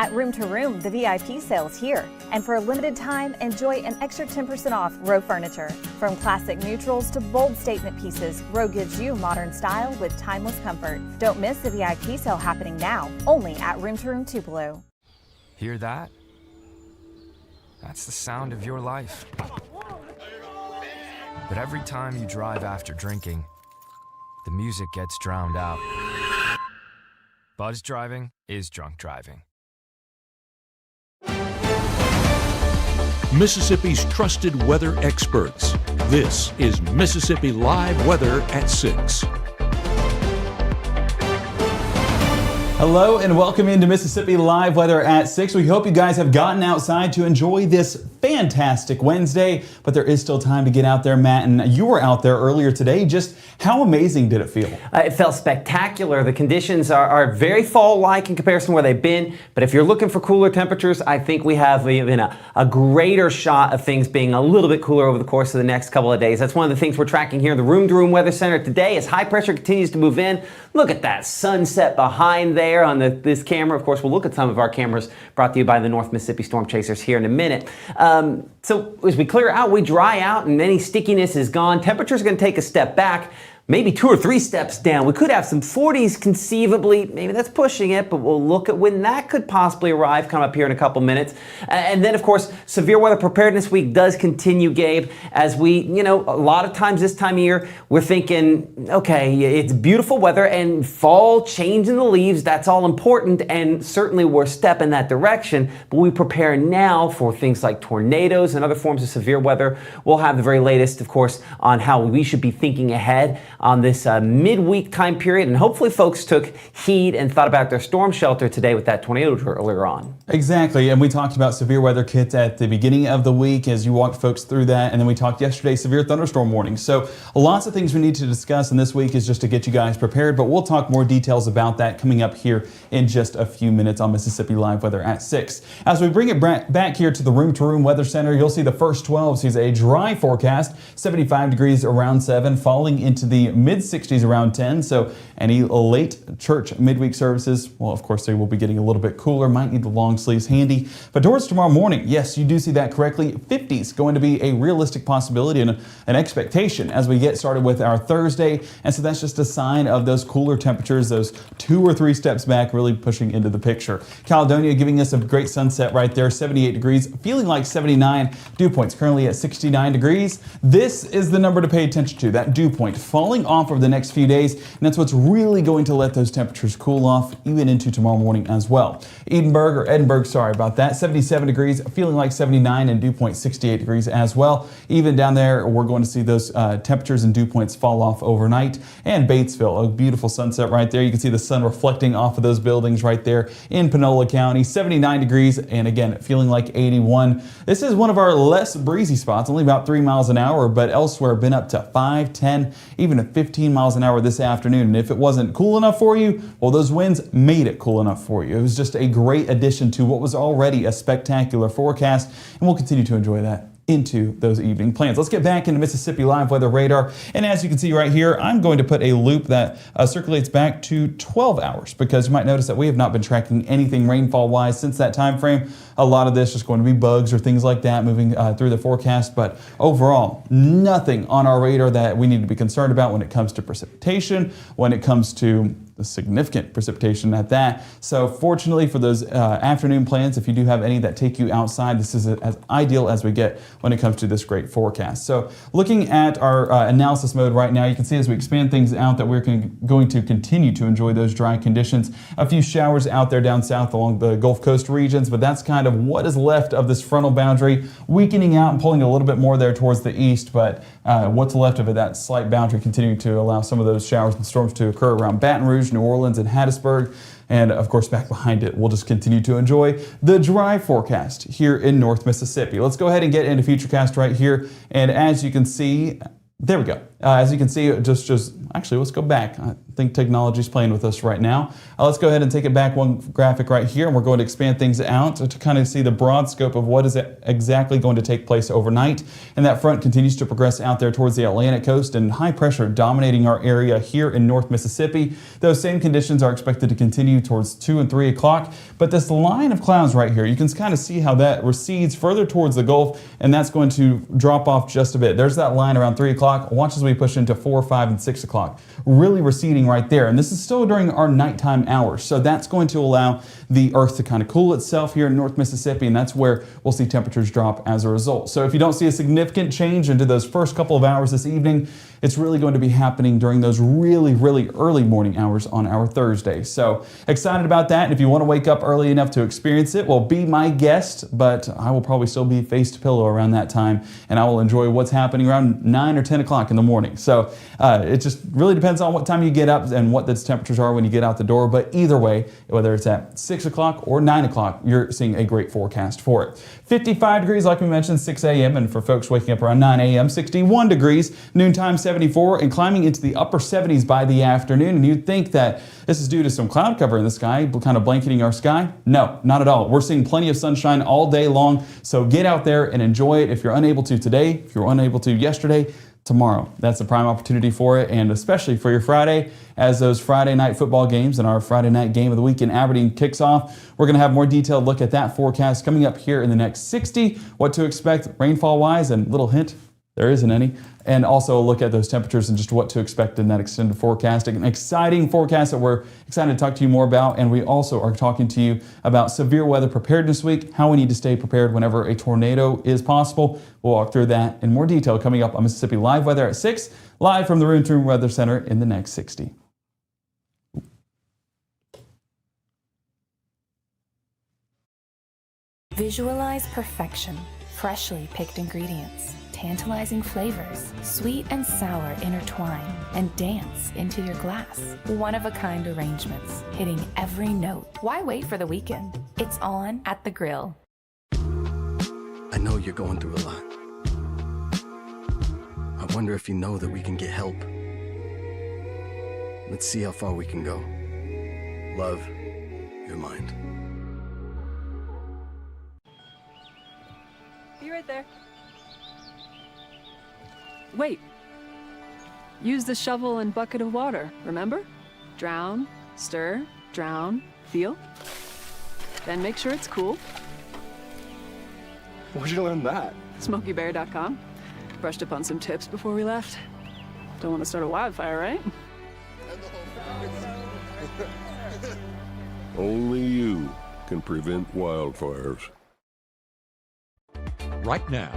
At Room to Room, the VIP sale's here. And for a limited time, enjoy an extra 10% off Row furniture. From classic neutrals to bold statement pieces, Row gives you modern style with timeless comfort. Don't miss the VIP sale happening now, only at Room to Room Tupelo. Hear that? That's the sound of your life. But every time you drive after drinking, the music gets drowned out. Buzz driving is drunk driving. Mississippi's trusted weather experts. This is Mississippi Live Weather at 6. Hello and welcome into Mississippi Live Weather at 6. We hope you guys have gotten outside to enjoy this fantastic Wednesday, but there is still time to get out there, Matt, and you were out there earlier today. Just how amazing did it feel? It felt spectacular. The conditions are very fall-like in comparison to where they've been, but if you're looking for cooler temperatures, I think we have even a greater shot of things being a little bit cooler over the course of the next couple of days. That's one of the things we're tracking here in the Room to Room Weather Center today as high pressure continues to move in. Look at that sunset behind there on this camera. Of course, we'll look at some of our cameras brought to you by the North Mississippi Storm Chasers here in a minute. So as we clear out, we dry out, and any stickiness is gone. Temperatures are going to take a step back, maybe 2 or 3 steps down. We could have some 40s conceivably. Maybe that's pushing it, but we'll look at when that could possibly arrive, come up here in a couple minutes. And then, of course, Severe Weather Preparedness Week does continue, Gabe, as we, a lot of times this time of year, we're thinking, okay, it's beautiful weather and fall, change in the leaves, that's all important, and certainly we're stepping that direction, but we prepare now for things like tornadoes and other forms of severe weather. We'll have the very latest, of course, on how we should be thinking ahead on this midweek time period, and hopefully folks took heed and thought about their storm shelter today with that tornado earlier on. Exactly, and we talked about severe weather kits at the beginning of the week as you walked folks through that, and then we talked yesterday severe thunderstorm warnings. So lots of things we need to discuss, and this week is just to get you guys prepared, but we'll talk more details about that coming up here in just a few minutes on Mississippi Live Weather at 6. As we bring it back here to the Room to Room Weather Center, you'll see the first 12 sees a dry forecast, 75 degrees around 7, falling into the mid-60s around 10, so any late church midweek services, well, of course, they will be getting a little bit cooler, might need the long sleeves handy. But towards tomorrow morning, yes, you do see that correctly, 50s going to be a realistic possibility and an expectation as we get started with our Thursday, and so that's just a sign of those cooler temperatures, those 2 or 3 steps back really pushing into the picture. Caledonia giving us a great sunset right there, 78 degrees, feeling like 79. Dew point's currently at 69 degrees. This is the number to pay attention to, that dew point falling off over the next few days, and that's what's really going to let those temperatures cool off even into tomorrow morning as well. Edinburgh, sorry about that, 77 degrees, feeling like 79, and dew point 68 degrees as well. Even down there, we're going to see those temperatures and dew points fall off overnight. And Batesville, a beautiful sunset right there. You can see the sun reflecting off of those buildings right there in Panola County, 79 degrees, and again, feeling like 81. This is one of our less breezy spots, only about 3 miles an hour, but elsewhere been up to 5, 10, even a 15 miles an hour this afternoon. And if it wasn't cool enough for you, well, those winds made it cool enough for you. It was just a great addition to what was already a spectacular forecast, and we'll continue to enjoy that into those evening plans. Let's get back into Mississippi Live Weather Radar, and as you can see right here, I'm going to put a loop that circulates back to 12 hours because you might notice that we have not been tracking anything rainfall wise since that time frame. A lot of this is going to be bugs or things like that moving through the forecast, but overall, nothing on our radar that we need to be concerned about when it comes to precipitation, when it comes to the significant precipitation at that. So fortunately for those afternoon plans, if you do have any that take you outside, this is as ideal as we get when it comes to this great forecast. So looking at our analysis mode right now, you can see as we expand things out that we're going to continue to enjoy those dry conditions. A few showers out there down south along the Gulf Coast regions, but that's kind of what is left of this frontal boundary, weakening out and pulling a little bit more there towards the east, but what's left of it, that slight boundary continuing to allow some of those showers and storms to occur around Baton Rouge, New Orleans, and Hattiesburg. And of course, back behind it, we'll just continue to enjoy the dry forecast here in North Mississippi. Let's go ahead and get into Futurecast right here. And as you can see, there we go. As you can see, actually, let's go back. I think technology's playing with us right now. Let's go ahead and take it back one graphic right here, and we're going to expand things out to kind of see the broad scope of what is exactly going to take place overnight. And that front continues to progress out there towards the Atlantic coast, and high pressure dominating our area here in North Mississippi. Those same conditions are expected to continue towards 2 and 3 o'clock. But this line of clouds right here, you can kind of see how that recedes further towards the Gulf, and that's going to drop off just a bit. There's that line around 3 o'clock. Watch as we push into 4, 5, and 6 o'clock. Really receding right there. And this is still during our nighttime hours. So that's going to allow the earth to kind of cool itself here in North Mississippi, and that's where we'll see temperatures drop as a result. So if you don't see a significant change into those first couple of hours this evening, it's really going to be happening during those really, really early morning hours on our Thursday. So excited about that. And if you want to wake up early enough to experience it, well, be my guest, but I will probably still be face to pillow around that time, and I will enjoy what's happening around 9 or 10 o'clock in the morning. So it just really depends on what time you get up and what the temperatures are when you get out the door. But either way, whether it's at 6 o'clock or 9 o'clock, you're seeing a great forecast for it. 55 degrees, like we mentioned, 6 a.m. And for folks waking up around 9 a.m., 61 degrees, noontime 74, and climbing into the upper 70s by the afternoon. And you'd think that this is due to some cloud cover in the sky, kind of blanketing our sky. No, not at all. We're seeing plenty of sunshine all day long. So get out there and enjoy it. If you're unable to today, if you're unable to yesterday, tomorrow. That's a prime opportunity for it, and especially for your Friday, as those Friday night football games and our Friday night game of the week in Aberdeen kicks off. We're going to have more detailed look at that forecast coming up here in the next 60, what to expect rainfall-wise, and little hint, there isn't any. And also a look at those temperatures and just what to expect in that extended forecast. An exciting forecast that we're excited to talk to you more about. And we also are talking to you about severe weather preparedness week, how we need to stay prepared whenever a tornado is possible. We'll walk through that in more detail coming up on Mississippi Live Weather at 6, live from the Room to Room Weather Center in the next 60. Visualize perfection, freshly picked ingredients, tantalizing flavors, sweet and sour intertwine, and dance into your glass. One-of-a-kind arrangements, hitting every note. Why wait for the weekend? It's on at the grill. I know you're going through a lot. I wonder if you know that we can get help. Let's see how far we can go. Love, your mind. Be right there. Wait. Use the shovel and bucket of water, remember? Drown, stir, drown, feel. Then make sure it's cool. Where'd you learn that? SmokeyBear.com. Brushed up on some tips before we left. Don't want to start a wildfire, right? Only you can prevent wildfires. Right now,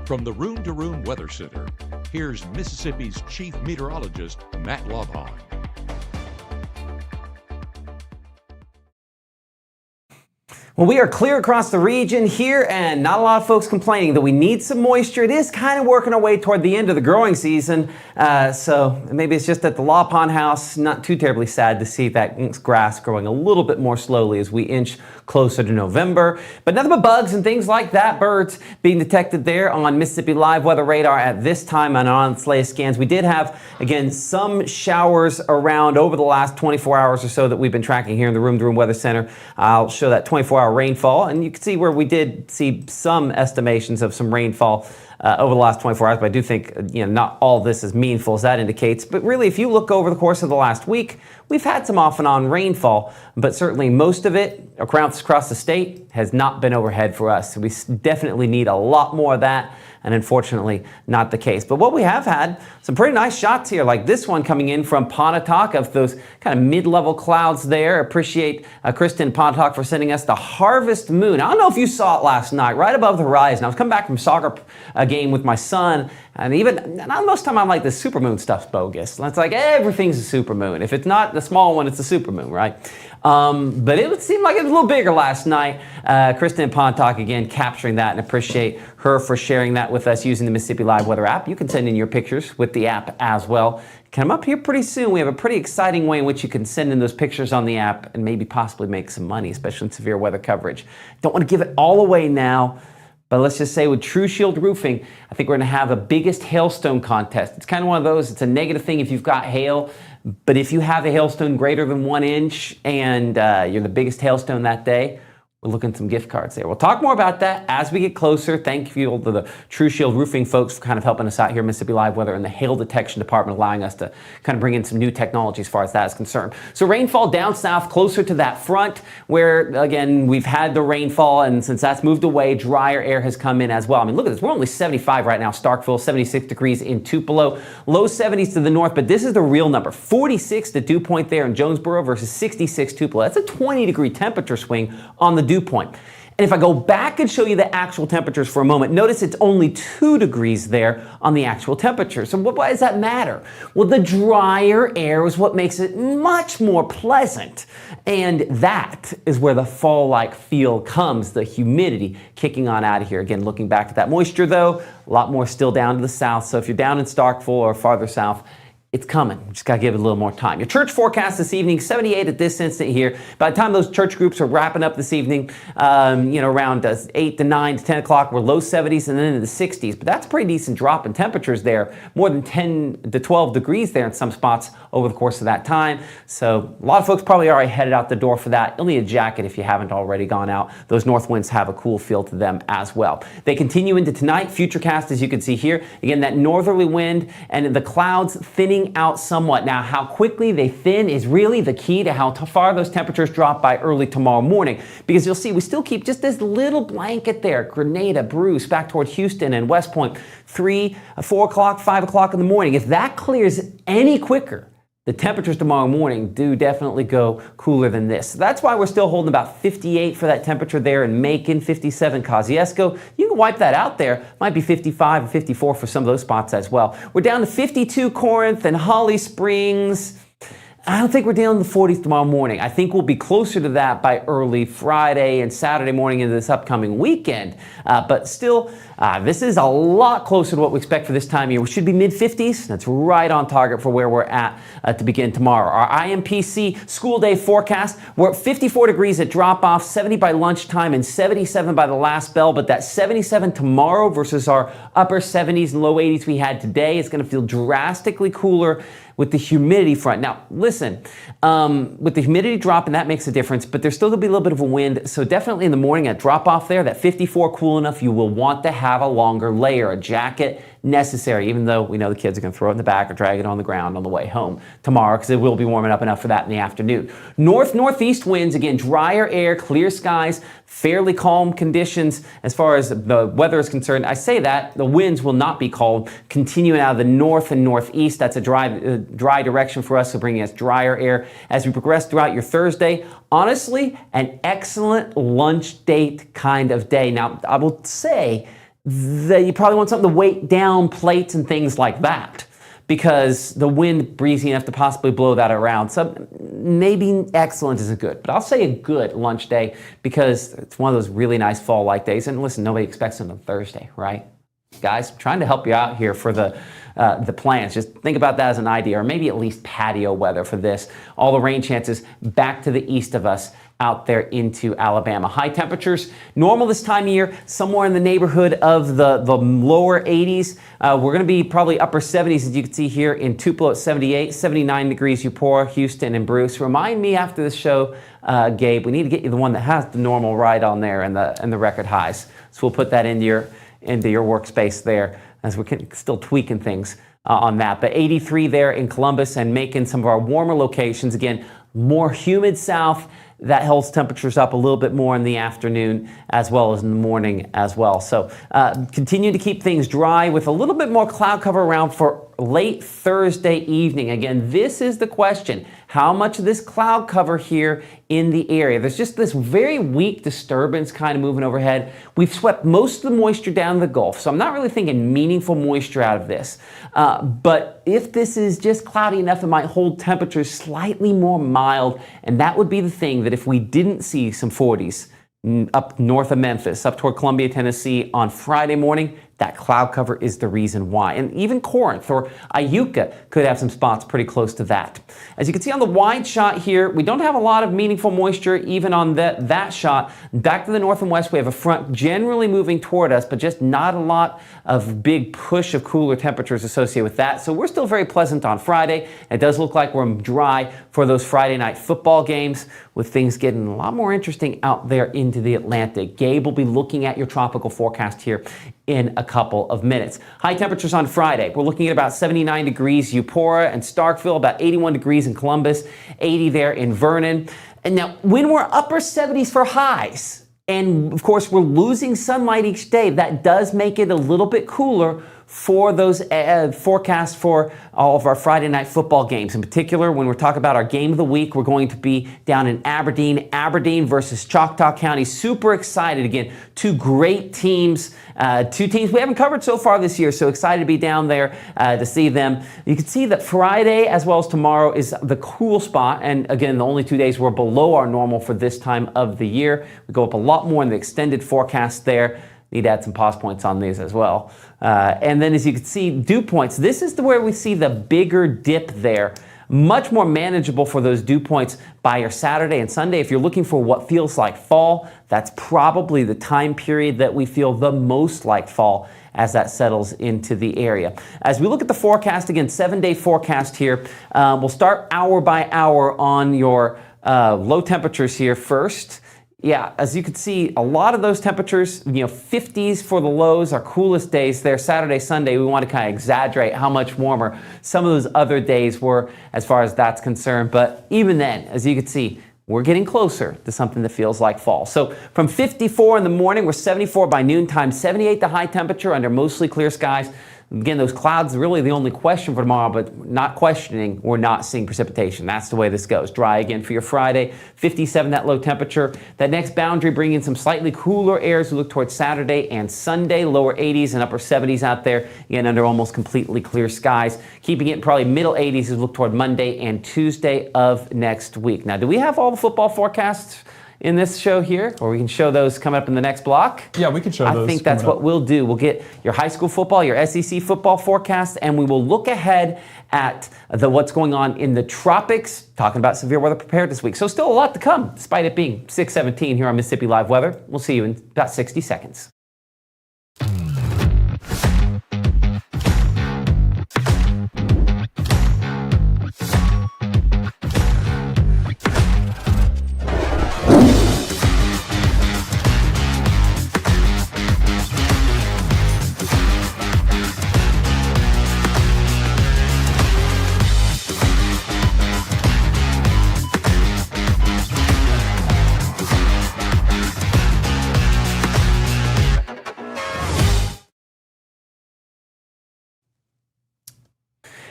from the Room to Room Weather Center, here's Mississippi's Chief Meteorologist, Matt Lovhawn. Well, we are clear across the region here, and not a lot of folks complaining that we need some moisture. It is kind of working our way toward the end of the growing season, so maybe it's just at the Law Pond House. Not too terribly sad to see that grass growing a little bit more slowly as we inch closer to November. But nothing but bugs and things like that, birds being detected there on Mississippi Live Weather Radar at this time and on its latest scans. We did have, again, some showers around over the last 24 hours or so that we've been tracking here in the Room to Room Weather Center. I'll show that 24-hour rainfall, and you can see where we did see some estimations of some rainfall over the last 24 hours, but I do think not all this is meaningful as that indicates. But really, if you look over the course of the last week, we've had some off and on rainfall, but certainly most of it across the state has not been overhead for us. So we definitely need a lot more of that, and unfortunately not the case. But what we have had, some pretty nice shots here, like this one coming in from Pontotoc of those kind of mid-level clouds there. Appreciate Kristen Pontotoc for sending us the harvest moon. I don't know if you saw it last night, right above the horizon. I was coming back from soccer game with my son, and most of the time I'm like, the supermoon stuff's bogus. It's like everything's a supermoon. If it's not the small one, it's a supermoon, right? But it seemed like it was a little bigger last night. Kristen Pontotoc again capturing that, and appreciate her for sharing that with us using the Mississippi Live Weather app. You can send in your pictures with the app as well. Come up here pretty soon. We have a pretty exciting way in which you can send in those pictures on the app and maybe possibly make some money, especially in severe weather coverage. Don't want to give it all away now, But let's just say with True Shield Roofing, I think we're going to have a biggest hailstone contest. It's kind of one of those, it's a negative thing if you've got hail, but if you have a hailstone greater than 1 inch and you're the biggest hailstone that day, we're looking at some gift cards there. We'll talk more about that as we get closer. Thank you to the True Shield Roofing folks for kind of helping us out here at Mississippi Live Weather and the Hail Detection Department, allowing us to kind of bring in some new technology as far as that is concerned. So rainfall down south, closer to that front where, again, we've had the rainfall, and since that's moved away, drier air has come in as well. I mean, look at this. We're only 75 right now, Starkville, 76 degrees in Tupelo, low 70s to the north, but this is the real number. 46 to dew point there in Jonesboro versus 66 Tupelo. That's a 20-degree temperature swing on the dew point. And if I go back and show you the actual temperatures for a moment, notice it's only 2 degrees there on the actual temperature. So why does that matter? Well, the drier air is what makes it much more pleasant. And that is where the fall-like feel comes, the humidity kicking on out of here. Again, looking back at that moisture though, a lot more still down to the south. So if you're down in Starkville or farther south, it's coming. We just got to give it a little more time. Your church forecast this evening, 78 at this instant here. By the time those church groups are wrapping up this evening, around 8 to 9 to 10 o'clock, we're low 70s and then into the 60s. But that's a pretty decent drop in temperatures there. More than 10 to 12 degrees there in some spots over the course of that time. So a lot of folks probably already headed out the door for that. You'll need a jacket if you haven't already gone out. Those north winds have a cool feel to them as well. They continue into tonight. Futurecast, as you can see here. Again, that northerly wind and the clouds thinning out somewhat. Now, how quickly they thin is really the key to how far those temperatures drop by early tomorrow morning, because you'll see we still keep just this little blanket there. Grenada, Bruce, back toward Houston and West Point, 3, 4 o'clock, 5 o'clock in the morning. If that clears any quicker, the temperatures tomorrow morning do definitely go cooler than this. So that's why we're still holding about 58 for that temperature there in Macon, 57 Kosciuszko. You can wipe that out there. Might be 55 and 54 for some of those spots as well. We're down to 52 Corinth and Holly Springs. I don't think we're dealing with the 40s tomorrow morning. I think we'll be closer to that by early Friday and Saturday morning into this upcoming weekend. But still, this is a lot closer to what we expect for this time of year. We should be mid-50s. That's right on target for where we're at to begin tomorrow. Our IMPC school day forecast, we're at 54 degrees at drop-off, 70 by lunchtime, and 77 by the last bell. But that 77 tomorrow versus our upper 70s and low 80s we had today is going to feel drastically cooler with the humidity front. Now, listen, with the humidity dropping, that makes a difference, but there's still gonna be a little bit of a wind, so definitely in the morning at drop-off there, that 54 cool enough, you will want to have a longer layer, a jacket necessary, even though we know the kids are gonna throw it in the back or drag it on the ground on the way home tomorrow, because it will be warming up enough for that in the afternoon. North-northeast winds, again, drier air, clear skies, fairly calm conditions as far as the weather is concerned. I say that, the winds will not be cold, continuing out of the north and northeast. That's a dry direction for us, so bringing us drier air as we progress throughout your Thursday. Honestly, an excellent lunch date kind of day. Now, I will say that you probably want something to weight down plates and things like that, because the wind breezy enough to possibly blow that around. So maybe excellent isn't good, but I'll say a good lunch day because it's one of those really nice fall-like days. And listen, nobody expects it on Thursday, right? Guys, I'm trying to help you out here for the plans. Just think about that as an idea, or maybe at least patio weather for this. All the rain chances back to the east of us out there into Alabama. High temperatures, normal this time of year, somewhere in the neighborhood of the lower 80s. We're going to be probably upper 70s, as you can see here in Tupelo at 78, 79 degrees Eupora, Houston, and Bruce. Remind me after this show, Gabe, we need to get you the one that has the normal ride on there and the record highs. So we'll put that into your workspace there as we're still tweaking things on that. But 83 there in Columbus and Macon, some of our warmer locations. Again, more humid south. That holds temperatures up a little bit more in the afternoon as well as in the morning as well. So continue to keep things dry with a little bit more cloud cover around for late Thursday evening. Again, this is the question. How much of this cloud cover here in the area? There's just this very weak disturbance kind of moving overhead. We've swept most of the moisture down the Gulf, so I'm not really thinking meaningful moisture out of this. But if this is just cloudy enough, it might hold temperatures slightly more mild, and that would be the thing that if we didn't see some 40s up north of Memphis, up toward Columbia, Tennessee on Friday morning, That cloud cover is the reason why. And even Corinth or Iuka could have some spots pretty close to that. As you can see on the wide shot here, we don't have a lot of meaningful moisture even on that shot. Back to the north and west, we have a front generally moving toward us, but just not a lot of big push of cooler temperatures associated with that. So we're still very pleasant on Friday. It does look like we're dry for those Friday night football games, with things getting a lot more interesting out there into the Atlantic. Gabe will be looking at your tropical forecast here in a couple of minutes. High temperatures on Friday. We're looking at about 79 degrees Eupora and Starkville, about 81 degrees in Columbus, 80 there in Vernon. And now when we're upper 70s for highs, and of course we're losing sunlight each day, that does make it a little bit cooler for those forecasts for all of our Friday night football games. In particular, when we're talking about our game of the week, we're going to be down in Aberdeen. Aberdeen versus Choctaw County. Super excited. Again, two great teams. Two teams we haven't covered so far this year, so excited to be down there to see them. You can see that Friday as well as tomorrow is the cool spot, and again, the only 2 days we're below our normal for this time of the year. We go up a lot more in the extended forecast there. Need to add some pause points on these as well. And then as you can see, dew points. This is where we see the bigger dip there. Much more manageable for those dew points by your Saturday and Sunday. If you're looking for what feels like fall, that's probably the time period that we feel the most like fall as that settles into the area. As we look at the forecast, again, 7-day forecast here, we'll start hour by hour on your low temperatures here first. Yeah, as you can see, a lot of those temperatures, 50s for the lows, our coolest days there. Saturday, Sunday, we want to kind of exaggerate how much warmer some of those other days were as far as that's concerned. But even then, as you can see, we're getting closer to something that feels like fall. So from 54 in the morning, we're 74 by noontime, 78 the high temperature under mostly clear skies. Again, those clouds are really the only question for tomorrow, but not questioning, we're not seeing precipitation. That's the way this goes. Dry again for your Friday, 57 that low temperature. That next boundary bringing some slightly cooler air as we look towards Saturday and Sunday, lower 80s and upper 70s out there, again under almost completely clear skies. Keeping it probably middle 80s as we look toward Monday and Tuesday of next week. Now, do we have all the football forecasts in this show here, or we can show those coming up in the next block? Yeah, we can show those. I think that's what we'll do. We'll get your high school football, your SEC football forecast, and we will look ahead at what's going on in the tropics, talking about severe weather prepared this week. So still a lot to come, despite it being 6:17 here on Mississippi Live Weather. We'll see you in about 60 seconds.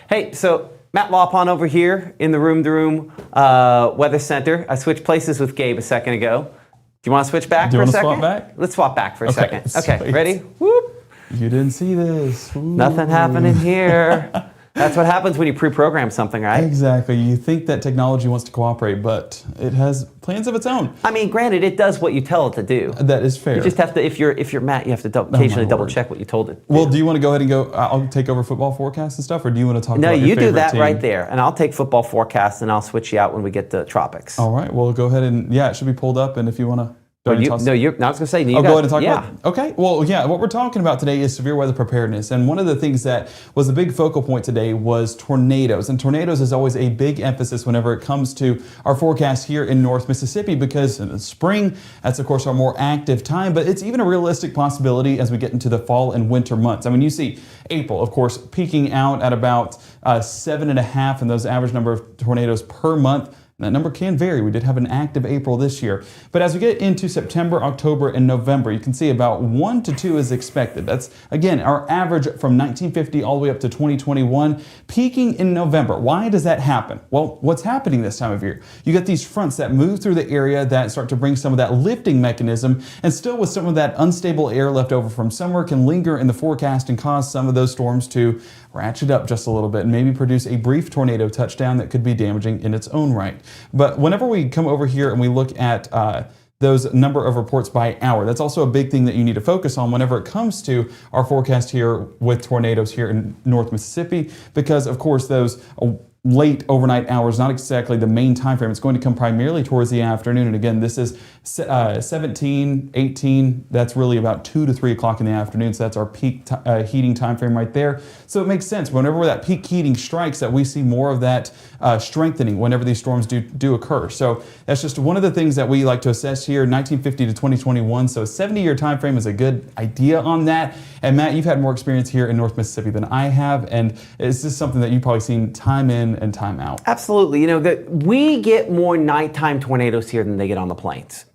Hey, so Matt Lawpon over here in the Room to Room Weather Center. I switched places with Gabe a second ago. Do you want to switch back for a second? Swap back? Let's swap back for a second. Okay, sweet. ready? Whoop. You didn't see this. Ooh. Nothing happening here. That's what happens when you pre-program something, right? Exactly. You think that technology wants to cooperate, but it has plans of its own. I mean, granted, it does what you tell it to do. That is fair. You just have to, if you're Matt, you have to occasionally double check what you told it. Well, do you want to go ahead and go, I'll take over football forecasts and stuff, or do you want to talk about your No, you do that team? right there, and I'll take football forecasts, and I'll switch you out when we get to tropics. All right, well, go ahead and, it should be pulled up, and if you want to... I was going to say, go ahead and talk about it. Okay, well, yeah, what we're talking about today is severe weather preparedness. And one of the things that was a big focal point today was tornadoes. And tornadoes is always a big emphasis whenever it comes to our forecast here in North Mississippi, because in the spring, that's of course our more active time, but it's even a realistic possibility as we get into the fall and winter months. I mean, you see April, of course, peaking out at about 7.5 in those average number of tornadoes per month. That number can vary. We did have an active April this year. But as we get into September, October, and November, you can see about 1 to 2 is expected. That's, again, our average from 1950 all the way up to 2021, peaking in November. Why does that happen? Well, what's happening this time of year? You get these fronts that move through the area that start to bring some of that lifting mechanism, and still with some of that unstable air left over from summer can linger in the forecast and cause some of those storms to ratchet up just a little bit and maybe produce a brief tornado touchdown that could be damaging in its own right. But whenever we come over here and we look at those number of reports by hour. That's also a big thing that you need to focus on whenever it comes to our forecast here with tornadoes here in North Mississippi, because of course those late overnight hours, not exactly the main time frame. It's going to come primarily towards the afternoon. And again, this is 17, 18. That's really about 2 to 3 o'clock in the afternoon. So that's our peak heating time frame right there. So it makes sense whenever that peak heating strikes that we see more of that strengthening whenever these storms do occur. So that's just one of the things that we like to assess here, 1950 to 2021. So a 70-year time frame is a good idea on that. And Matt, you've had more experience here in North Mississippi than I have. And is this something that you've probably seen time in and time out? Absolutely. You know, we get more nighttime tornadoes here than they get on the plains.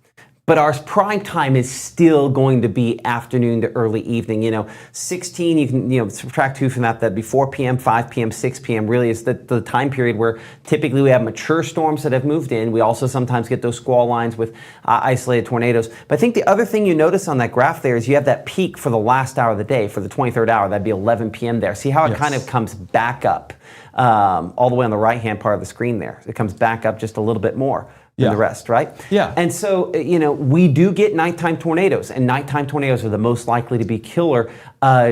But our prime time is still going to be afternoon to early evening. You know, 16, you can subtract 2 from that. That'd be 4 p.m., 5 p.m., 6 p.m. really is the time period where typically we have mature storms that have moved in. We also sometimes get those squall lines with isolated tornadoes. But I think the other thing you notice on that graph there is you have that peak for the last hour of the day, for the 23rd hour. That'd be 11 p.m. there. See how it kind of comes back up all the way on the right-hand part of the screen there. It comes back up just a little bit more than the rest, right? Yeah. And so, you know, we do get nighttime tornadoes, and nighttime tornadoes are the most likely to be killer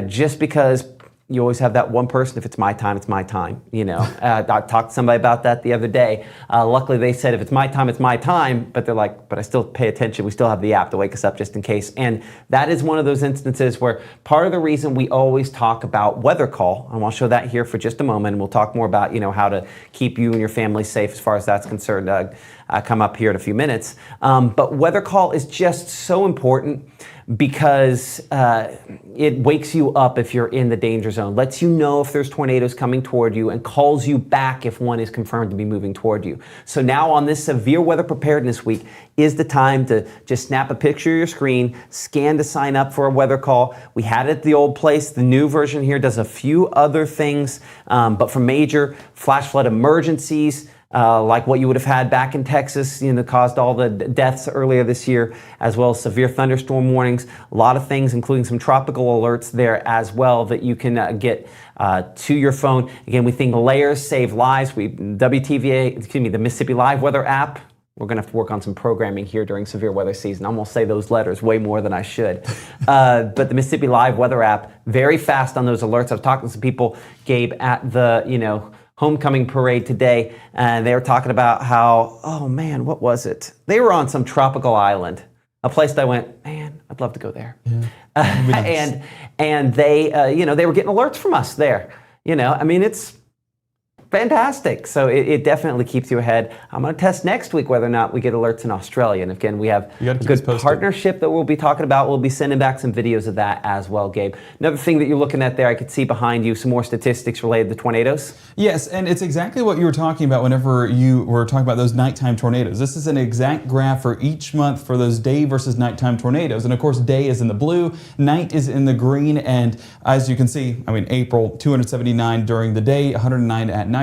just because you always have that one person, if it's my time, it's my time, you know. I talked to somebody about that the other day. Luckily, they said, if it's my time, it's my time, but they're like, but I still pay attention. We still have the app to wake us up just in case. And that is one of those instances where part of the reason we always talk about weather call, and I'll show that here for just a moment, and we'll talk more about, you know, how to keep you and your family safe as far as that's concerned, come up here in a few minutes. But weather call is just so important because it wakes you up if you're in the danger zone, lets you know if there's tornadoes coming toward you, and calls you back if one is confirmed to be moving toward you. So now on this Severe Weather Preparedness Week is the time to just snap a picture of your screen, scan to sign up for a weather call. We had it at the old place. The new version here does a few other things, but for major flash flood emergencies, like what you would have had back in Texas, you know, caused all the deaths earlier this year, as well as severe thunderstorm warnings. A lot of things, including some tropical alerts there as well that you can get to your phone. Again, we think layers save lives. The Mississippi Live Weather app. We're going to have to work on some programming here during severe weather season. I'm going to say those letters way more than I should. But the Mississippi Live Weather app, very fast on those alerts. I was talking to some people, Gabe, at the, homecoming parade today, and they were talking about how, oh man, what was it? They were on some tropical island, a place that I went, man, I'd love to go there. Yeah. Nice. And they, they were getting alerts from us there. I mean, it's fantastic. So it definitely keeps you ahead. I'm going to test next week whether or not we get alerts in Australia. And again, we have a good partnership that we'll be talking about. We'll be sending back some videos of that as well, Gabe. Another thing that you're looking at there, I could see behind you some more statistics related to tornadoes. Yes, and it's exactly what you were talking about whenever you were talking about those nighttime tornadoes. This is an exact graph for each month for those day versus nighttime tornadoes. And of course, day is in the blue, night is in the green. And as you can see, April, 279 during the day, 109 at nighttime.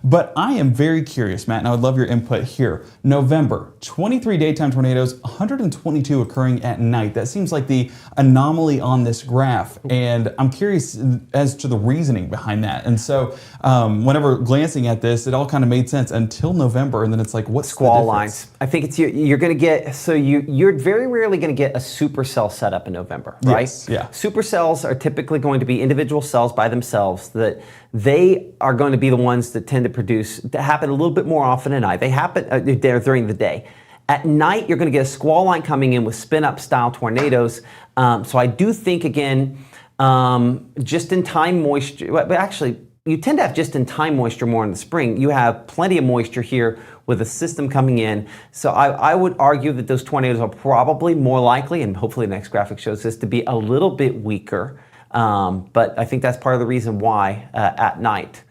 But I am very curious, Matt, and I would love your input here. November, 23 daytime tornadoes, 122 occurring at night. That seems like the anomaly on this graph, and I'm curious as to the reasoning behind that. And so whenever glancing at this, it all kind of made sense until November, and then it's like, what's squall lines? I think it's you're going to get, so you're very rarely going to get a supercell set up in November, right? Yes, yeah. Supercells are typically going to be individual cells by themselves that they are going to be the ones that tend to happen a little bit more often at night. They happen during the day. At night, you're going to get a squall line coming in with spin-up style tornadoes. So I do think, again, just-in-time moisture, but actually, you tend to have just-in-time moisture more in the spring. You have plenty of moisture here with a system coming in. So I would argue that those tornadoes are probably more likely, and hopefully the next graphic shows this, to be a little bit weaker. But I think that's part of the reason why at night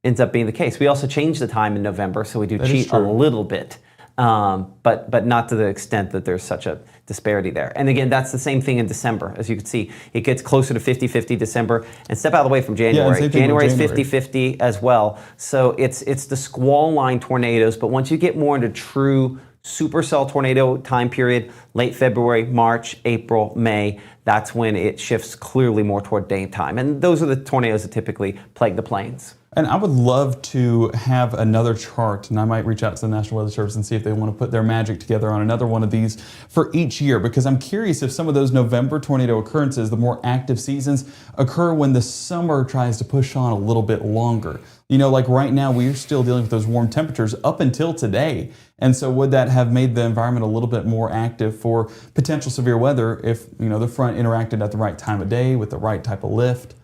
ends up being the case. We also change the time in November, so we do cheat a little bit, but not to the extent that there's such a disparity there. And again, that's the same thing in December. As you can see, it gets closer to 50-50 December, and step out of the way from January. Yeah, January is 50-50 as well. So it's the squall line tornadoes, but once you get more into true supercell tornado time period, late February, March, April, May, that's when it shifts clearly more toward daytime. And those are the tornadoes that typically plague the plains. And I would love to have another chart, and I might reach out to the National Weather Service and see if they want to put their magic together on another one of these for each year, because I'm curious if some of those November tornado occurrences, the more active seasons, occur when the summer tries to push on a little bit longer. You know, like right now, we're still dealing with those warm temperatures up until today. And so would that have made the environment a little bit more active for potential severe weather if, you know, the front interacted at the right time of day with the right type of lift?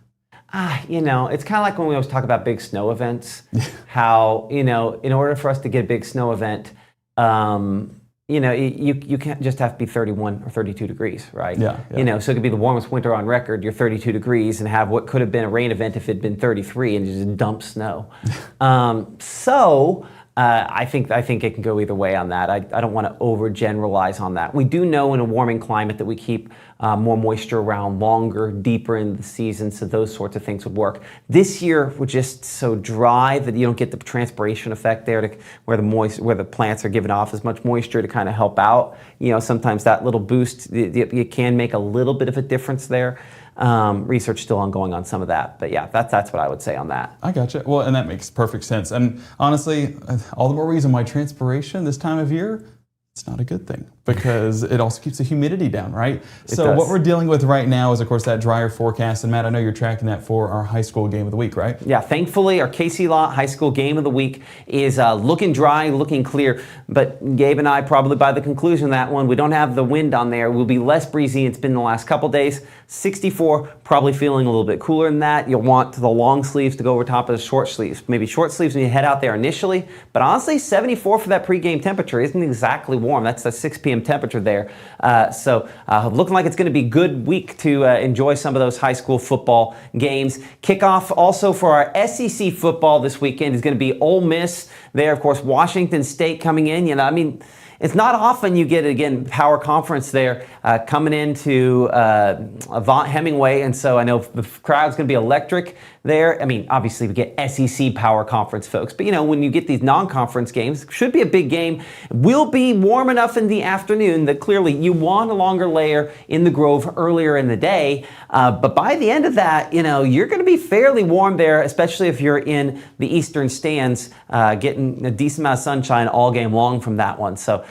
You know, it's kind of like when we always talk about big snow events, how, you know, in order for us to get a big snow event, you know, you can't just have to be 31 or 32 degrees, right? Yeah. You know, so it could be the warmest winter on record, you're 32 degrees, and have what could have been a rain event if it had been 33 and just dump snow. I think it can go either way on that. I don't want to overgeneralize on that. We do know in a warming climate that we keep more moisture around longer, deeper in the season, so those sorts of things would work. This year, we're just so dry that you don't get the transpiration effect there, where the plants are giving off as much moisture to kind of help out. You know, sometimes that little boost, you can make a little bit of a difference there. Research still ongoing on some of that, but yeah, that's what I would say on that. I gotcha. Well, and that makes perfect sense. And honestly, all the more reason why transpiration this time of year, it's not a good thing, because it also keeps the humidity down, right? So what we're dealing with right now is, of course, that drier forecast. And Matt, I know you're tracking that for our high school game of the week, right? Yeah, thankfully, our KC Lott High School game of the week is looking dry, looking clear. But Gabe and I, probably by the conclusion of that one, we don't have the wind on there. We'll be less breezy. It's been the last couple days. 64, probably feeling a little bit cooler than that. You'll want the long sleeves to go over top of the short sleeves. Maybe short sleeves when you head out there initially. But honestly, 74 for that pregame temperature isn't exactly warm. That's the 6 p.m. temperature there. So looking like it's going to be a good week to enjoy some of those high school football games. Kickoff also for our SEC football this weekend is going to be Ole Miss there. Of course, Washington State coming in. You know, I mean, it's not often you get, again, power conference there coming into Avant Hemingway, and so I know the crowd's going to be electric there. I mean, obviously we get SEC power conference folks, but you know, when you get these non-conference games, it should be a big game. Will be warm enough in the afternoon that clearly you want a longer layer in the Grove earlier in the day, but by the end of that, you know, you're going to be fairly warm there, especially if you're in the eastern stands, getting a decent amount of sunshine all game long from that one. So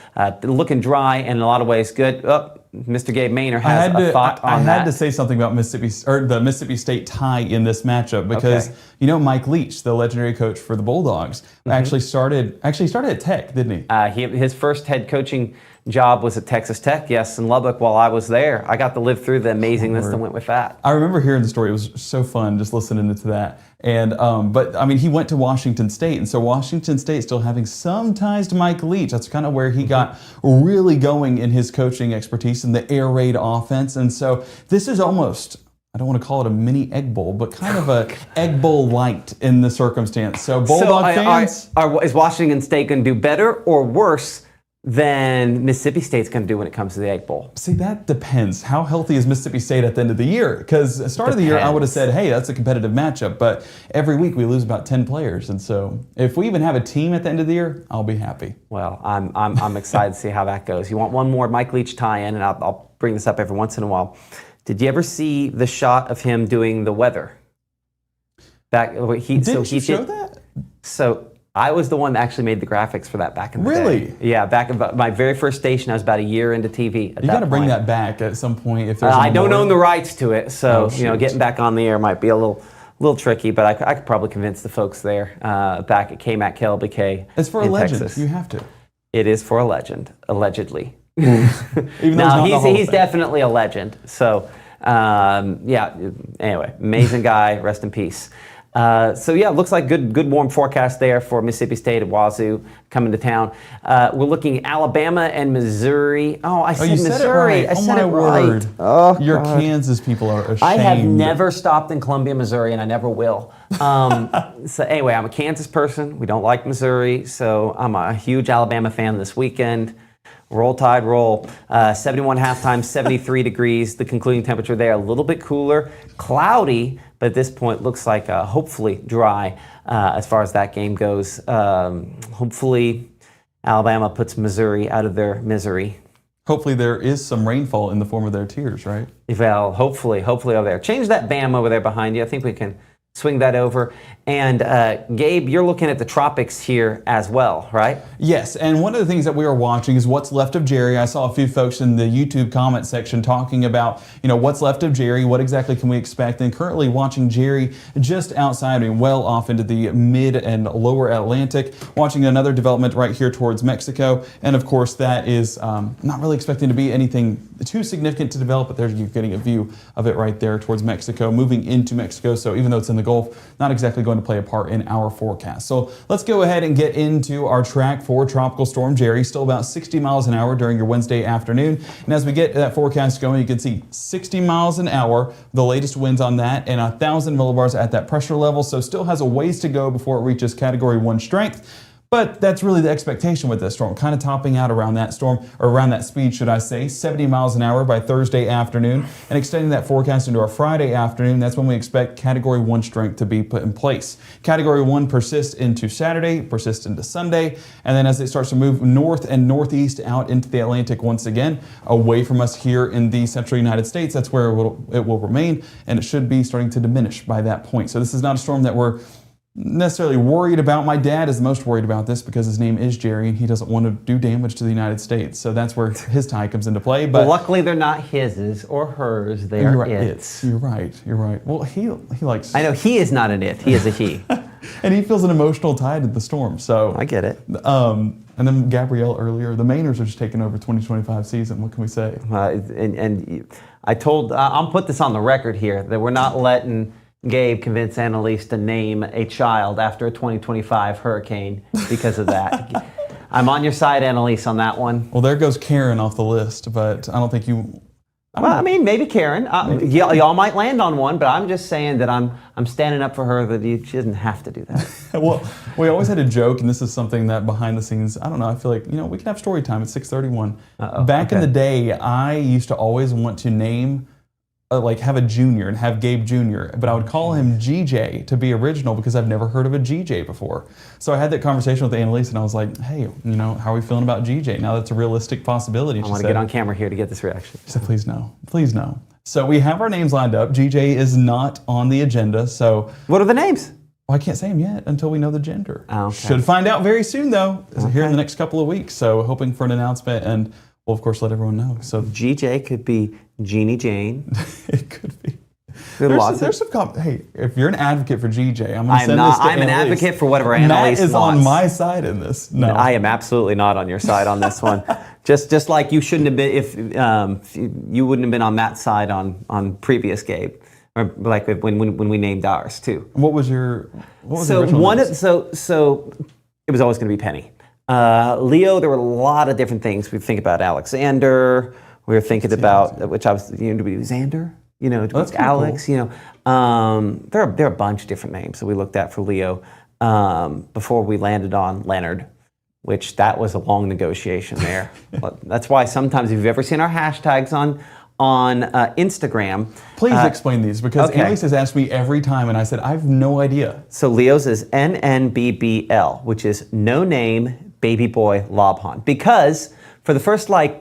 looking dry and in a lot of ways good. Mr. Gabe Maynor has a thought on that. I had to say something about the Mississippi State tie in this matchup, because you know, Mike Leach, the legendary coach for the Bulldogs, actually started at Tech, didn't he? His first head coaching job was at Texas Tech, yes, in Lubbock. While I was there, I got to live through the amazingness that went with that. I remember hearing the story. It was so fun just listening to that. And but I mean, he went to Washington State, and so Washington State still having some ties to Mike Leach. That's kind of where he got really going in his coaching expertise in the air raid offense. And so this is almost, I don't want to call it a mini Egg Bowl, but kind of a Egg Bowl light in the circumstance. So Bulldog fans, is Washington State going to do better or worse than Mississippi State's going to do when it comes to the Egg Bowl? See, that depends. How healthy is Mississippi State at the end of the year? Because at the start of the year, I would have said, hey, that's a competitive matchup. But every week we lose about 10 players. And so if we even have a team at the end of the year, I'll be happy. Well, I'm excited to see how that goes. You want one more Mike Leach tie-in, and I'll bring this up every once in a while. Did you ever see the shot of him doing the weather? Did you show that? So I was the one that actually made the graphics for that back in the day. Really? Yeah, back in my very first station, I was about a year into TV. You got to bring that back at some point. If there's I don't own the rights to it, so you know, getting back on the air might be a little tricky. But I could probably convince the folks there back at KMAC KLBK. It's for a legend. Texas. You have to. It is for a legend, allegedly. Even no, he's definitely a legend. So yeah. Anyway, amazing guy. Rest in peace. So yeah, looks like good warm forecast there for Mississippi State and Wazoo coming to town. We're looking at Alabama and Missouri. Oh, I said Missouri. I said it right. Oh, your Kansas people are ashamed. I have never stopped in Columbia, Missouri, and I never will. So anyway, I'm a Kansas person. We don't like Missouri, so I'm a huge Alabama fan this weekend. Roll Tide, roll. 71 halftime, 73 degrees. The concluding temperature there, a little bit cooler, cloudy, but at this point looks like hopefully dry as far as that game goes. Hopefully Alabama puts Missouri out of their misery. Hopefully there is some rainfall in the form of their tears, right? Well, hopefully over there. Change that Bam over there behind you. I think we can swing that over. And Gabe, you're looking at the tropics here as well, right? Yes, and one of the things that we are watching is what's left of Jerry. I saw a few folks in the YouTube comment section talking about, what's left of Jerry, what exactly can we expect, and currently watching Jerry just outside, well off into the mid and lower Atlantic, watching another development right here towards Mexico, and of course that is not really expecting to be anything too significant to develop, but there's you're getting a view of it right there towards Mexico, moving into Mexico, so even though it's in the Gulf, not exactly going to play a part in our forecast. So let's go ahead and get into our track for Tropical Storm Jerry. Still about 60 miles an hour during your Wednesday afternoon. And as we get that forecast going, you can see 60 miles an hour, the latest winds on that, and 1,000 millibars at that pressure level. So still has a ways to go before it reaches Category 1 strength. But that's really the expectation with this storm, kind of topping out around that storm, or around that speed, should I say, 70 miles an hour by Thursday afternoon, and extending that forecast into our Friday afternoon. That's when we expect Category 1 strength to be put in place. Category 1 persists into Saturday, persists into Sunday, and then as it starts to move north and northeast out into the Atlantic once again, away from us here in the central United States, that's where it will remain, and it should be starting to diminish by that point. So this is not a storm that we're necessarily worried about. My dad is most worried about this because his name is Jerry and he doesn't want to do damage to the United States. So that's where his tie comes into play. But well, luckily they're not his's or hers, they're right, its. You're right. Well, he likes... I know he is not an it, he is a he. And he feels an emotional tie to the storm, so... I get it. And then Gabrielle earlier, the Mainers are just taking over 2025 season. What can we say? And I told, I'll put this on the record here, that we're not letting Gabe convince Annalise to name a child after a 2025 hurricane because of that. I'm on your side, Annalise, on that one. Well, there goes Karen off the list, but I don't think you... I mean, maybe Karen. Y'all might land on one, but I'm just saying that I'm standing up for her that she doesn't have to do that. Well, we always had a joke, and this is something that behind the scenes, I don't know, I feel like, we can have story time at 6:31. Back in the day, I used to always want to name... have a junior and have Gabe Jr., but I would call him GJ to be original because I've never heard of a GJ before. So I had that conversation with Annalise and I was like, hey, how are we feeling about GJ? Now that's a realistic possibility. I want to get on camera here to get this reaction. She said, please no. So we have our names lined up. GJ is not on the agenda, so. What are the names? Well, I can't say them yet until we know the gender. Oh, okay. Should find out very soon though, here in the next couple of weeks. So hoping for an announcement and we'll of course let everyone know. So GJ could be Jeannie Jane. It could be. There's some hey, if you're an advocate for GJ, I'm going to send this to I'm an advocate for whatever Annalise Matt is wants. on my side in this. No, I am absolutely not on your side on this one. Just like you shouldn't have been if you wouldn't have been on that side on previous Gabe, or like when we named ours too. What was the so original one names? So it was always going to be Penny. Leo, there were a lot of different things. We think about Alexander. We were thinking about which I was to be Xander. That's Alex. cool. There are a bunch of different names that we looked at for Leo before we landed on Leonard, which that was a long negotiation there. That's why sometimes if you've ever seen our hashtags on Instagram, please explain these because Annalise has asked me every time, and I said I have no idea. So Leo's is NNBBL, which is no name baby boy Lobhan, because for the first day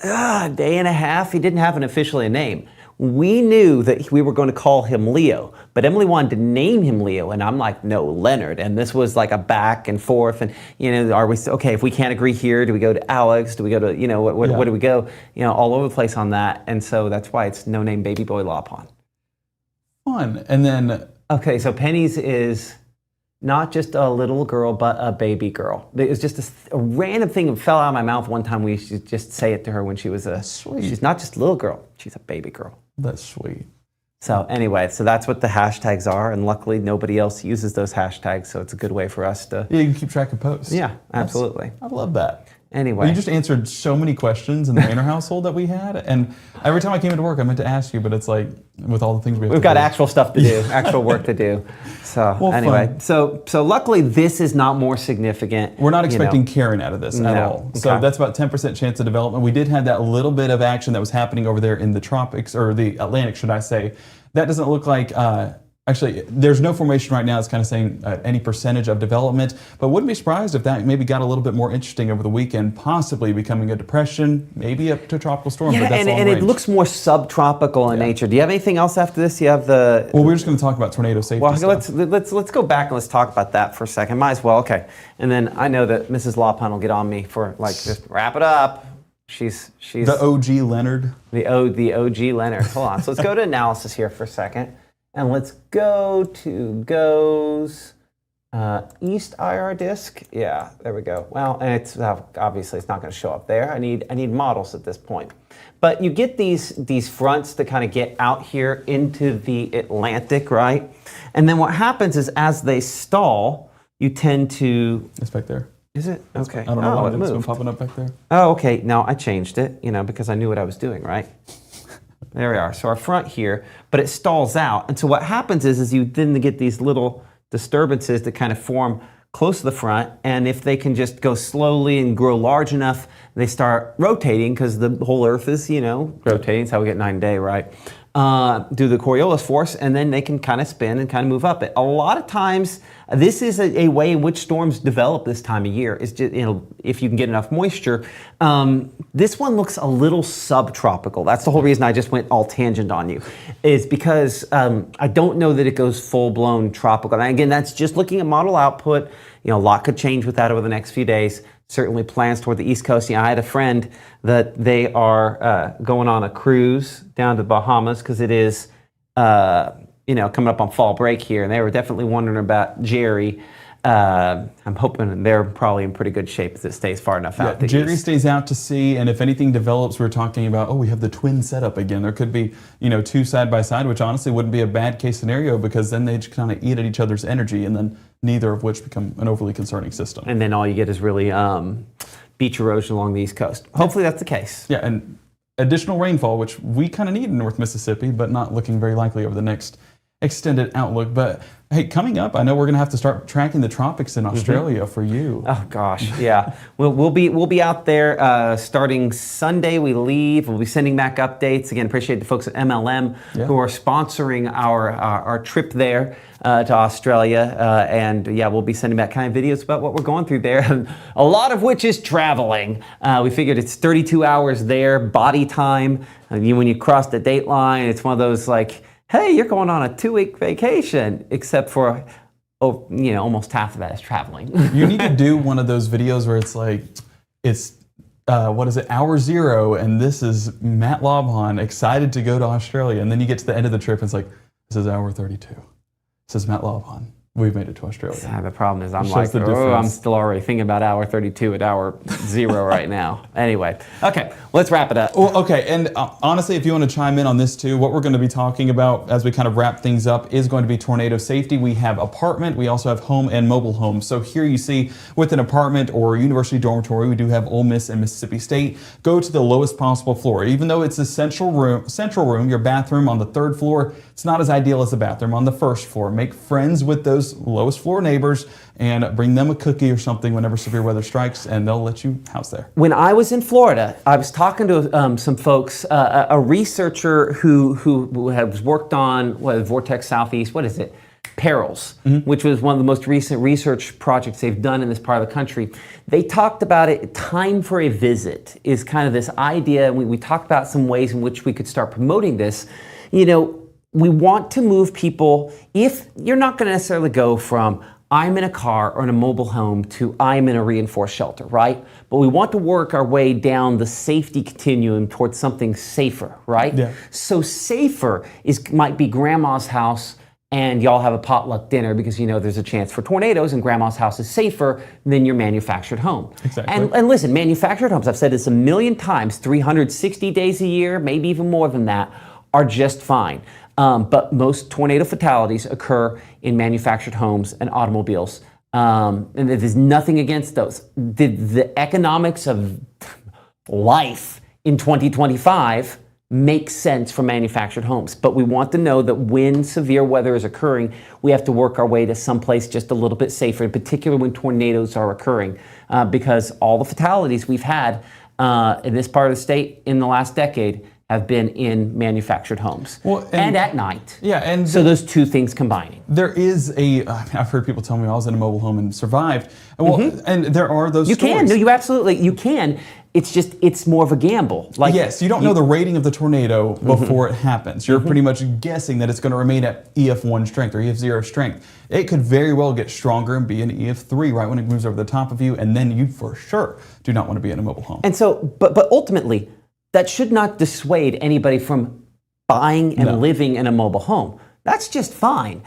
and a half he didn't have officially a name. We knew that we were going to call him Leo, but Emily wanted to name him Leo, and I'm like, no, Leonard. And this was like a back and forth, and are we okay? If we can't agree here, do we go to Alex? Do we go to what do we go? All over the place on that, and so that's why it's no name baby boy Lopon. Fun, and then okay, so Penny's is not just a little girl, but a baby girl. It was just a random thing that fell out of my mouth one time. We should just say it to her when she was sweet. She's not just a little girl; she's a baby girl. That's sweet. So anyway, so that's what the hashtags are, and luckily nobody else uses those hashtags, so it's a good way for us to... Yeah, you can keep track of posts. Yeah, absolutely. I love that. Anyway. You just answered so many questions in the Manor household that we had, and every time I came into work, I meant to ask you, but it's like, with all the things we've got actual stuff to do, actual work to do. So well, anyway, so luckily this is not more significant. We're not expecting Karen out of this at all. Okay. So that's about 10% chance of development. We did have that little bit of action that was happening over there in the tropics, or the Atlantic, should I say. That doesn't look like Actually, there's no formation right now. It's kind of saying any percentage of development, but wouldn't be surprised if that maybe got a little bit more interesting over the weekend, possibly becoming a depression, maybe up to a tropical storm. Yeah, but that's and it looks more subtropical in nature. Do you have anything else after this? You have the. Well, we're just going to talk about tornado safety. Well, stuff. let's go back and let's talk about that for a second. Might as well. Okay, and then I know that Mrs. Lawpun will get on me for like just wrap it up. She's the OG Leonard. The OG Leonard. Hold on. So let's go to analysis here for a second. And let's go to GOES East IR disk. Yeah, there we go. Well, and it's obviously it's not going to show up there. I need models at this point. But you get these fronts that kind of get out here into the Atlantic, right? And then what happens is as they stall, you tend to. It's back there. Is it? Okay. I don't know why it's been popping up back there. Oh, okay. No, I changed it, because I knew what I was doing, right? There we are. So our front here, but it stalls out. And so what happens is you then get these little disturbances that kind of form close to the front. And if they can just go slowly and grow large enough, they start rotating because the whole Earth is, rotating. That's how we get 9-day, right? Do the Coriolis force, and then they can kind of spin and kind of move up it. A lot of times, this is a way in which storms develop this time of year. Is just, if you can get enough moisture. This one looks a little subtropical. That's the whole reason I just went all tangent on you, is because I don't know that it goes full-blown tropical. And again, that's just looking at model output. A lot could change with that over the next few days. Certainly plans toward the East Coast. I had a friend that they are going on a cruise down to the Bahamas because it is, coming up on fall break here, and they were definitely wondering about Jerry. I'm hoping they're probably in pretty good shape as it stays far enough out. Yeah, Jerry stays out to sea, and if anything develops, we're talking about, we have the twin setup again. There could be, two side by side, which honestly wouldn't be a bad case scenario because then they just kind of eat at each other's energy, and then neither of which become an overly concerning system. And then all you get is really beach erosion along the East Coast. Hopefully that's the case. Yeah, and additional rainfall, which we kind of need in North Mississippi, but not looking very likely over the next extended outlook. But hey, coming up, I know we're going to have to start tracking the tropics in Australia for you. Oh gosh, yeah. We'll be out there starting Sunday. We leave. We'll be sending back updates. Again, appreciate the folks at MLM who are sponsoring our trip there to Australia. And we'll be sending back kind of videos about what we're going through there. A lot of which is traveling. We figured it's 32 hours there, body time. When you cross the date line, it's one of those like, hey, you're going on a 2-week vacation, except for, almost half of that is traveling. You need to do one of those videos where it's like, hour 0, and this is Matt Lobhan excited to go to Australia, and then you get to the end of the trip, and it's like, this is hour 32. This is Matt Lobhan. We've made it to Australia. Yeah, the problem is I'm still already thinking about hour 32 at hour 0 right now. Anyway, okay, let's wrap it up. Well, okay, and honestly, if you want to chime in on this too, what we're going to be talking about as we kind of wrap things up is going to be tornado safety. We have apartment, we also have home and mobile homes. So here you see with an apartment or university dormitory, we do have Ole Miss and Mississippi State. Go to the lowest possible floor. Even though it's a central room, your bathroom on the 3rd floor, it's not as ideal as the bathroom on the 1st floor. Make friends with those lowest floor neighbors and bring them a cookie or something whenever severe weather strikes, and they'll let you house there. When I was in Florida, I was talking to some folks, a researcher who has worked on Vortex Southeast, Perils, which was one of the most recent research projects they've done in this part of the country. They talked about it, time for a visit is kind of this idea. We talked about some ways in which we could start promoting this. We want to move people, if you're not going to necessarily go from I'm in a car or in a mobile home to I'm in a reinforced shelter, right? But we want to work our way down the safety continuum towards something safer, right? Yeah. So safer might be grandma's house and y'all have a potluck dinner because there's a chance for tornadoes and grandma's house is safer than your manufactured home. Exactly. And listen, manufactured homes, I've said this a million times, 360 days a year, maybe even more than that, are just fine. But most tornado fatalities occur in manufactured homes and automobiles. And there's nothing against those. The economics of life in 2025 makes sense for manufactured homes. But we want to know that when severe weather is occurring, we have to work our way to someplace just a little bit safer, in particular when tornadoes are occurring. Because all the fatalities we've had in this part of the state in the last decade have been in manufactured homes. Well, and at night. Yeah, and so those two things combining. There is I've heard people tell me I was in a mobile home and survived. Well, and there are those You stories. can, no, you absolutely, you can. It's just, it's more of a gamble. Like, yes, you don't know the rating of the tornado before it happens. You're pretty much guessing that it's going to remain at EF1 strength or EF0 strength. It could very well get stronger and be an EF3 right when it moves over the top of you, and then you for sure do not want to be in a mobile home. And so, but ultimately, that should not dissuade anybody from buying and living in a mobile home. That's just fine.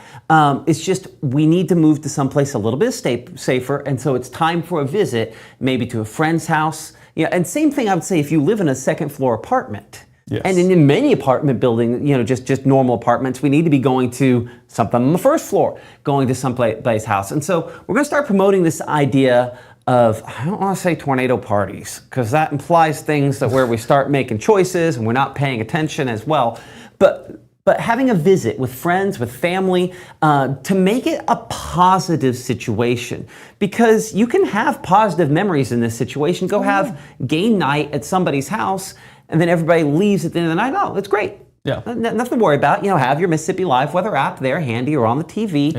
It's just we need to move to someplace a little bit safer, and so it's time for a visit, maybe to a friend's house. Yeah, and same thing I would say if you live in a second floor apartment. Yes. And in many apartment buildings, just normal apartments, we need to be going to something on the first floor, going to someplace house. And so we're going to start promoting this idea of, I don't want to say tornado parties, because that implies things that where we start making choices and we're not paying attention as well. But having a visit with friends, with family, to make it a positive situation. Because you can have positive memories in this situation. Go have game night at somebody's house, and then everybody leaves at the end of the night. Oh, it's great. Yeah. Nothing to worry about. Have your Mississippi Live weather app there handy or on the TV,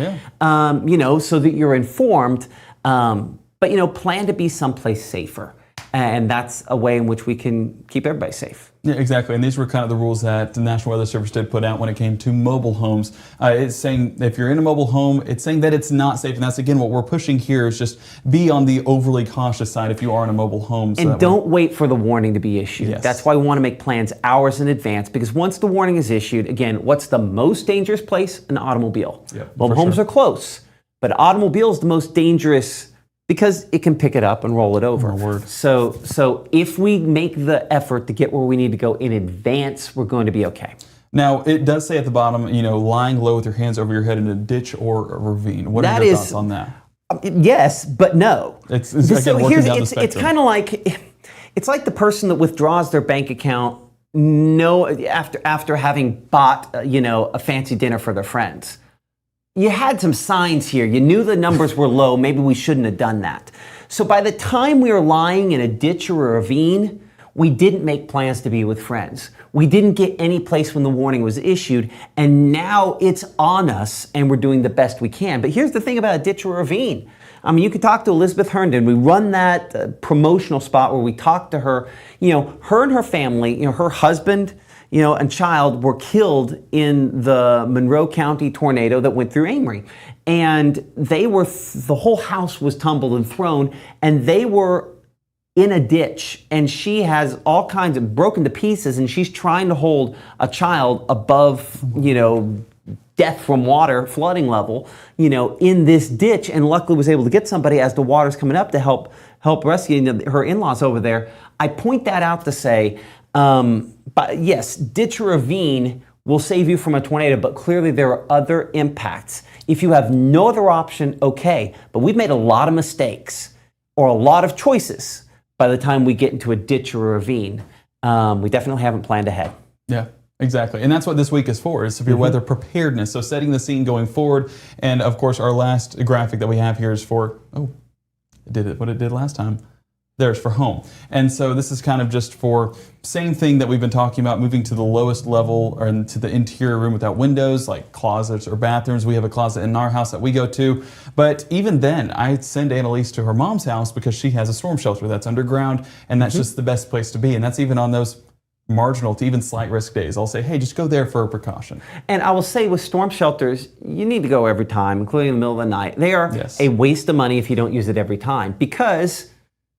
so that you're informed. But plan to be someplace safer. And that's a way in which we can keep everybody safe. Yeah, exactly. And these were kind of the rules that the National Weather Service did put out when it came to mobile homes. It's saying if you're in a mobile home, it's saying that it's not safe. And that's, again, what we're pushing here is just be on the overly cautious side if you are in a mobile home. So and don't wait for the warning to be issued. Yes. That's why we want to make plans hours in advance, because once the warning is issued, again, what's the most dangerous place? An automobile. Yep, Mobile homes are close, but automobile is the most dangerous because it can pick it up and roll it over. So if we make the effort to get where we need to go in advance, we're going to be okay. Now, it does say at the bottom, lying low with your hands over your head in a ditch or a ravine. What are your thoughts on that? Yes, but no. It's kind of like, it's like the person that withdraws their bank account after having bought a fancy dinner for their friends. You had some signs here. You knew the numbers were low. Maybe we shouldn't have done that. So by the time we were lying in a ditch or a ravine, we didn't make plans to be with friends. We didn't get any place when the warning was issued, and now it's on us, and we're doing the best we can. But here's the thing about a ditch or a ravine. You could talk to Elizabeth Herndon. We run that promotional spot where we talk to her. Her and her family, her husband, and child were killed in the Monroe County tornado that went through Amory. And the whole house was tumbled and thrown, and they were in a ditch, and she has all kinds of broken to pieces, and she's trying to hold a child above, death from water, flooding level, in this ditch, and luckily was able to get somebody as the water's coming up to help rescue her in-laws over there. I point that out to say, but yes, ditch or ravine will save you from a tornado, but clearly there are other impacts. If you have no other option, okay, but we've made a lot of mistakes or a lot of choices by the time we get into a ditch or a ravine. We definitely haven't planned ahead. Yeah. Exactly. And that's what this week is for, is severe weather preparedness. So setting the scene going forward. And of course, our last graphic that we have here is for, it did what it did last time. There's for home. And so this is kind of just for same thing that we've been talking about, moving to the lowest level or into the interior room without windows, like closets or bathrooms. We have a closet in our house that we go to. But even then, I send Annalise to her mom's house because she has a storm shelter that's underground, and that's just the best place to be. And that's even on those marginal to even slight risk days. I'll say, hey, just go there for a precaution. And I will say with storm shelters, you need to go every time, including in the middle of the night. They are a waste of money if you don't use it every time, because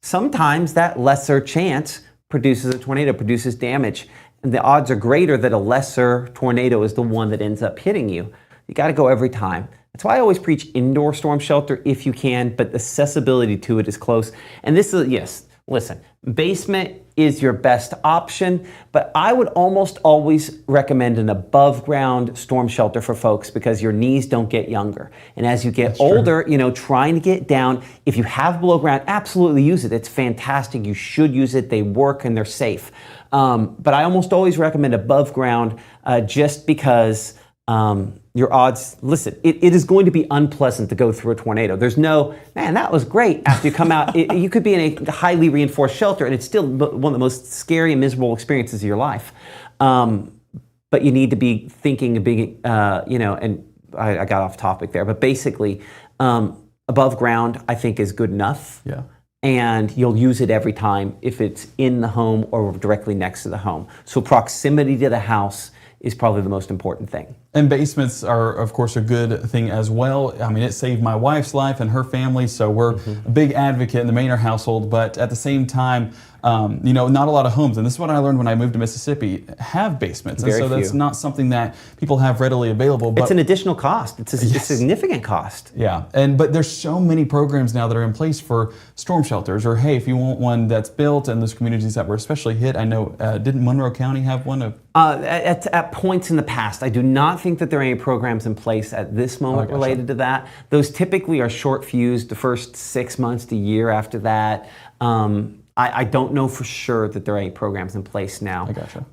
sometimes that lesser chance produces a tornado, produces damage. And the odds are greater that a lesser tornado is the one that ends up hitting you. You got to go every time. That's why I always preach indoor storm shelter if you can, but accessibility to it is close. And this is, listen, basement is your best option, but I would almost always recommend an above ground storm shelter for folks because your knees don't get younger. And as you get older, trying to get down, if you have below ground, absolutely use it. It's fantastic. You should use it. They work and they're safe. But I almost always recommend above ground just because your odds, listen, it is going to be unpleasant to go through a tornado. There's no, man, that was great. After you come out, you could be in a highly reinforced shelter, and it's still one of the most scary and miserable experiences of your life. But you need to be thinking of being, and I got off topic there, but basically, above ground, I think, is good enough. Yeah. And you'll use it every time if it's in the home or directly next to the home. So proximity to the house is probably the most important thing. And basements are, of course, a good thing as well. I mean, it saved my wife's life and her family, so we're a big advocate in the Maynard household. But at the same time, not a lot of homes, and this is what I learned when I moved to Mississippi, have basements. And so that's not something that people have readily available. But it's an additional cost. It's a significant cost. Yeah, but there's so many programs now that are in place for storm shelters, or hey, if you want one that's built in those communities that were especially hit. I know, didn't Monroe County have one? At points in the past, I do not think that there are any programs in place at this moment related to that. Those typically are short fused, the first 6 months to a year after that. I don't know for sure that there are any programs in place now. I gotcha.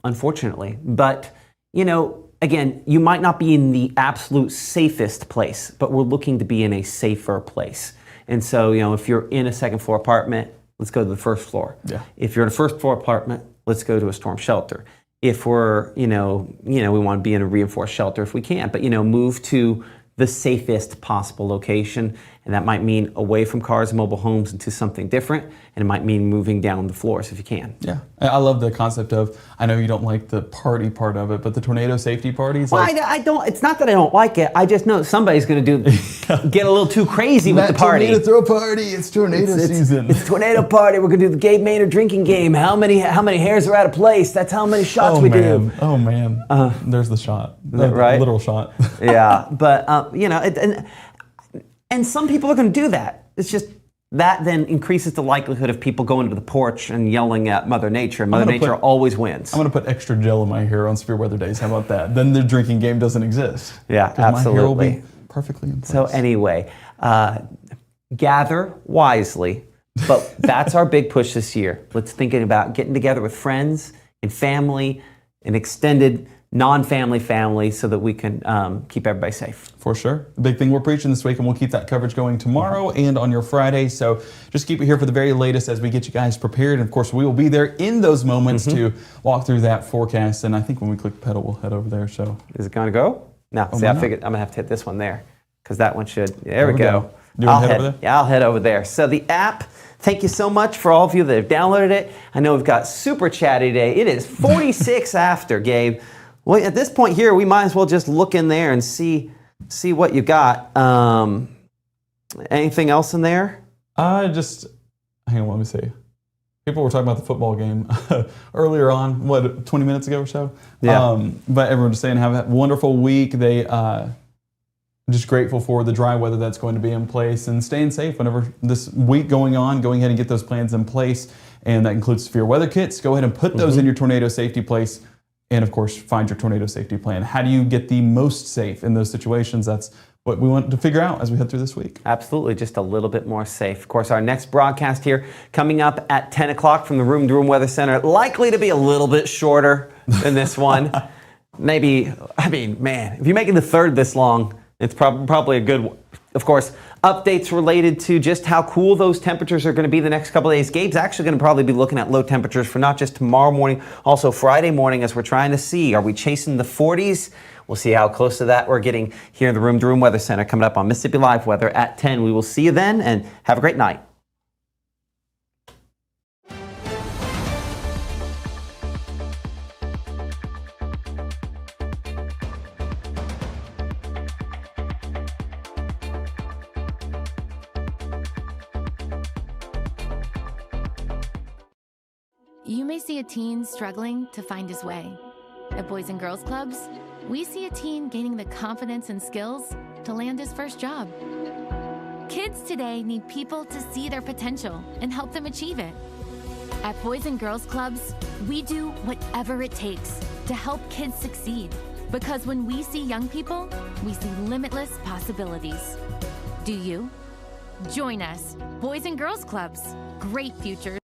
Unfortunately. But, again, you might not be in the absolute safest place, but we're looking to be in a safer place. And so, if you're in a second floor apartment, let's go to the first floor. Yeah. If you're in a first floor apartment, let's go to a storm shelter. If we're, we want to be in a reinforced shelter if we can, but, move to the safest possible location. And that might mean away from cars and mobile homes into something different. And it might mean moving down the floors if you can. Yeah. I love the concept of, I know you don't like the party part of it, but the tornado safety parties. Well, I don't, it's not that I don't like it. I just know somebody's going to get a little too crazy with the party. Tornado throw party. It's tornado season. It's tornado party. We're going to do the Gabe Maynard drinking game. How many hairs are out of place? That's how many shots we do. Oh, man. There's the shot. Right? Literal shot. Yeah. But, and some people are going to do that. It's just that then increases the likelihood of people going to the porch and yelling at Mother Nature. And Mother Nature always wins. I'm going to put extra gel in my hair on severe weather days. How about that? Then the drinking game doesn't exist. Yeah, absolutely. My hair will be perfectly in place. So anyway, gather wisely. But that's our big push this year. Let's thinking about getting together with friends and family and extended non-family family so that we can keep everybody safe. For sure. The big thing we're preaching this week, and we'll keep that coverage going tomorrow and on your Friday. So just keep it here for the very latest as we get you guys prepared. And of course, we will be there in those moments to walk through that forecast. And I think when we click pedal, we'll head over there. So is it going to go? No. I figured I'm going to have to hit this one there because that one should. There we go. I'll head over there? Yeah, I'll head over there. So the app, thank you so much for all of you that have downloaded it. I know we've got super chatty today. It is 46 after, Gabe. Well, at this point here, we might as well just look in there and see what you got. Anything else in there? Hang on, let me see. People were talking about the football game earlier on, 20 minutes ago or so? Yeah. But everyone just saying have a wonderful week. They just grateful for the dry weather that's going to be in place and staying safe whenever this week going on. Going ahead and get those plans in place. And that includes severe weather kits. Go ahead and put those in your tornado safety place. And of course, find your tornado safety plan. How do you get the most safe in those situations? That's what we want to figure out as we head through this week. Absolutely, just a little bit more safe. Of course, our next broadcast here coming up at 10 o'clock from the Room to Room Weather Center, likely to be a little bit shorter than this one. Maybe, if you're making the third this long, it's probably a good one. Of course, updates related to just how cool those temperatures are going to be the next couple of days. Gabe's actually going to probably be looking at low temperatures for not just tomorrow morning, also Friday morning, as we're trying to see, are we chasing the 40s? We'll see how close to that we're getting here in the Room to Room Weather Center coming up on Mississippi Live Weather at 10. We will see you then, and have a great night. You may see a teen struggling to find his way. At Boys and Girls Clubs, we see a teen gaining the confidence and skills to land his first job. Kids today need people to see their potential and help them achieve it. At Boys and Girls Clubs, we do whatever it takes to help kids succeed. Because when we see young people, we see limitless possibilities. Do you? Join us, Boys and Girls Clubs. Great futures.